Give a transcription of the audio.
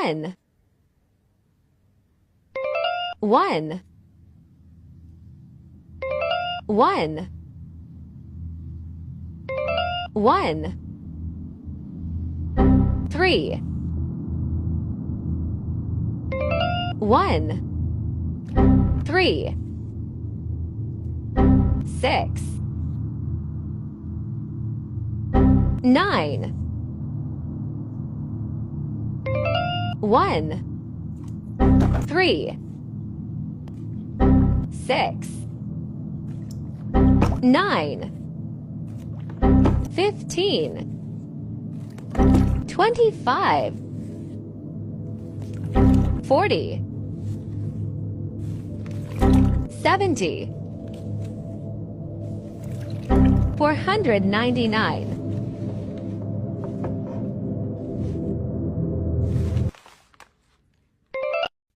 1 1 1 1 3 1 3 6 9 1 3 6 9 15 25 40 70 499